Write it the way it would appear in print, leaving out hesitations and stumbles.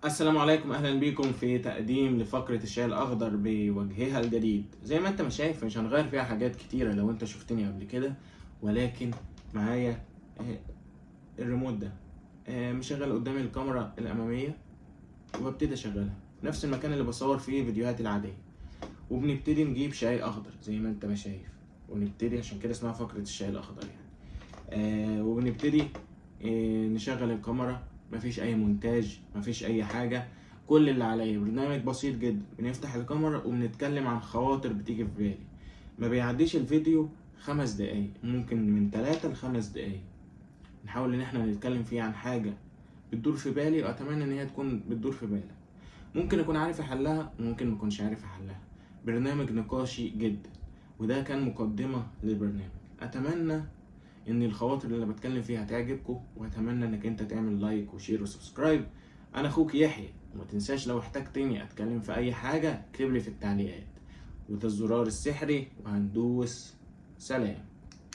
السلام عليكم، اهلا بيكم في تقديم لفقرة الشاي الاخضر بوجهها الجديد. زي ما انت ما شايف مش هنغير فيها حاجات كتيرة لو انت شفتني قبل كده، ولكن معايا آه، الريموت ده مشغل قدامي الكاميرا الامامية، وببتدي اشغلها في نفس المكان اللي بصور فيه فيديوهاتي العادية، وبنبتدي نجيب شاي اخضر زي ما انت ما شايف، ونبتدي عشان كده اسمها فقرة الشاي الاخضر يعني. وبنبتدي نشغل الكاميرا. مفيش اي مونتاج، مفيش اي حاجة. كل اللي عليا برنامج بسيط جدا، بنفتح الكاميرا وبنتكلم عن خواطر بتيجي في بالي. ما بيعديش الفيديو 5 دقايق، ممكن من 3 ل5 دقايق نحاول ان احنا نتكلم فيه عن حاجة بتدور في بالي، واتمنى ان هي تكون بتدور في بالك. ممكن اكون عارف احلها وممكن مكونش عارف احلها. برنامج نقاشي جدا، وده كان مقدمة للبرنامج. اتمنى ان الخواطر اللي بتكلم فيها تعجبكم، واتمنى انك انت تعمل لايك وشير وسبسكرايب. انا اخوك يحيى، وما تنساش لو احتجتني اتكلم في اي حاجة اكتب لي في التعليقات، وده الزرار السحري وهندوس. سلام.